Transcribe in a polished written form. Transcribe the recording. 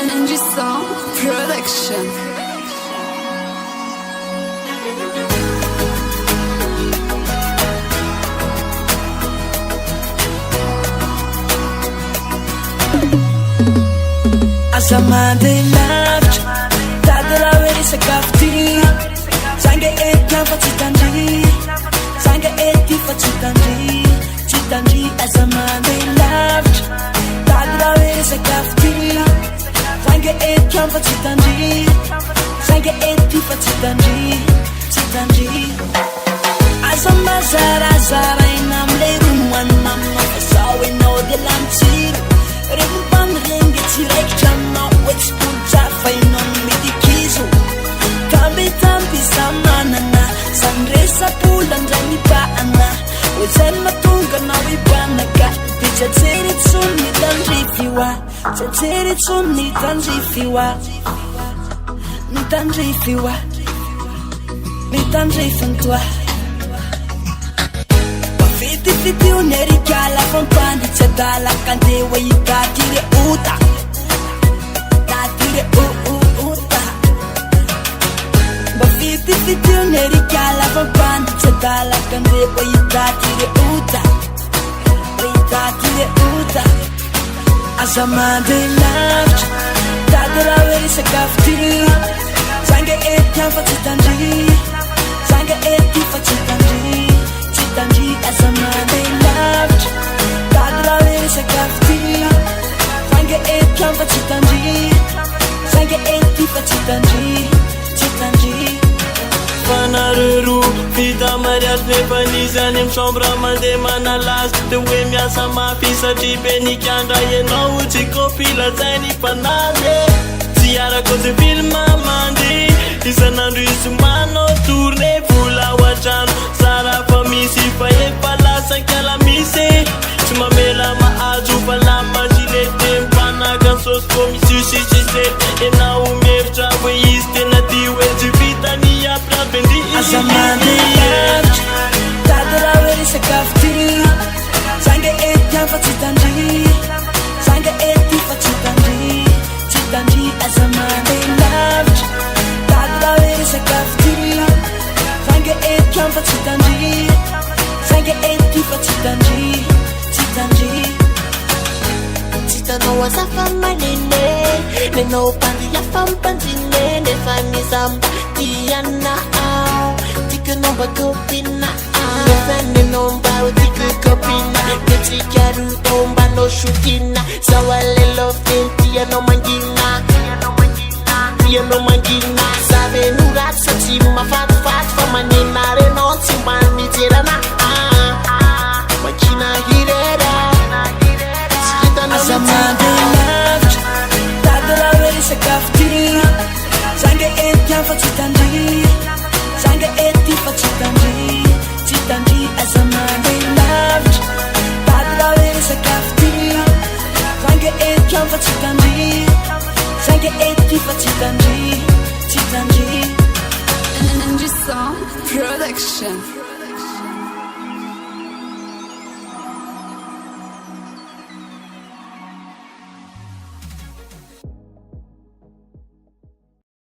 NG Song Production. Azamande lavitra tady raha hoe resakafo ty zanga ety fa tsy tandry zanga ety fa tsy tandry azamande lavitra tady raha hoe resakafo ty zanga ety fa tsy tandry zanga ety fa tsy tandry azamazara ina amle romoany mamma fa sao enao dia lantsiro revompamirenge tsiraikitra aminao hoe tsy tolotrafa inao no medikizo kambetamby za manana zany resapolandray mibahana hoe zay no mahatonga anao hibanaka de tsajery tsony ny tandrifioa tsajery tsony ny tandrifioa ny tandrifioa ny tandrifintoa Fiti unerikala fampandi chatala kante weitatiре uta tatire uta Ba fiti unerikala fampandi chatala kante weitatire uta Azamande lavitra tady raha hoe resakafo ty zanga ety fa tsy tandry zanga ety fa tsy tandry azamande lavitra tady raha hoe resakafo ty zanga ety fa tsy tandry zanga ety fa tsy tandry fanarero vita mariage nefa nizany amy chambre mandeha manalazy de hoe miasa mafy satria be nikandra ianao tsy kopilazay ny mpanazy tsy arako ze filma mandeha isanandro izomanao tourné vola ao antrano sara fa misy fa efa lasankala misy tsy mamela mahazo fa lamagilete mpanaka nsosy komisiusisise enao mevitra hoe izy tena ty hoe tsy vitany ampirabendri azamande lavitra tady raha hoe resakafo ty zanga ety fa tsy tandry zanga ety fa tsy tandry azamande lavitra tady raha hoe resakafo ty zanga ety fa tsy tandry zanga ety fa tsy tandry Tanao azafa manene nenao pandia fampandrine nefa mizamba tianao tikanao mba kopina nefa nenao mba ho tiky kopina de tsikarodao mbanao sotina zao alelo feny tianao mangina zaveno raty satria mafatifaty fa manena renao tsy mba mijerana makina hirera azamande lavitra tady raha hoe resakafo ty zanga ety fa tsy tandry zanga ety fa tsy tandry azamande lavitra tady raha hoe resakafo ty zanga ety fa tsy tandry zanga ety fa tsy tandry NG Song Production.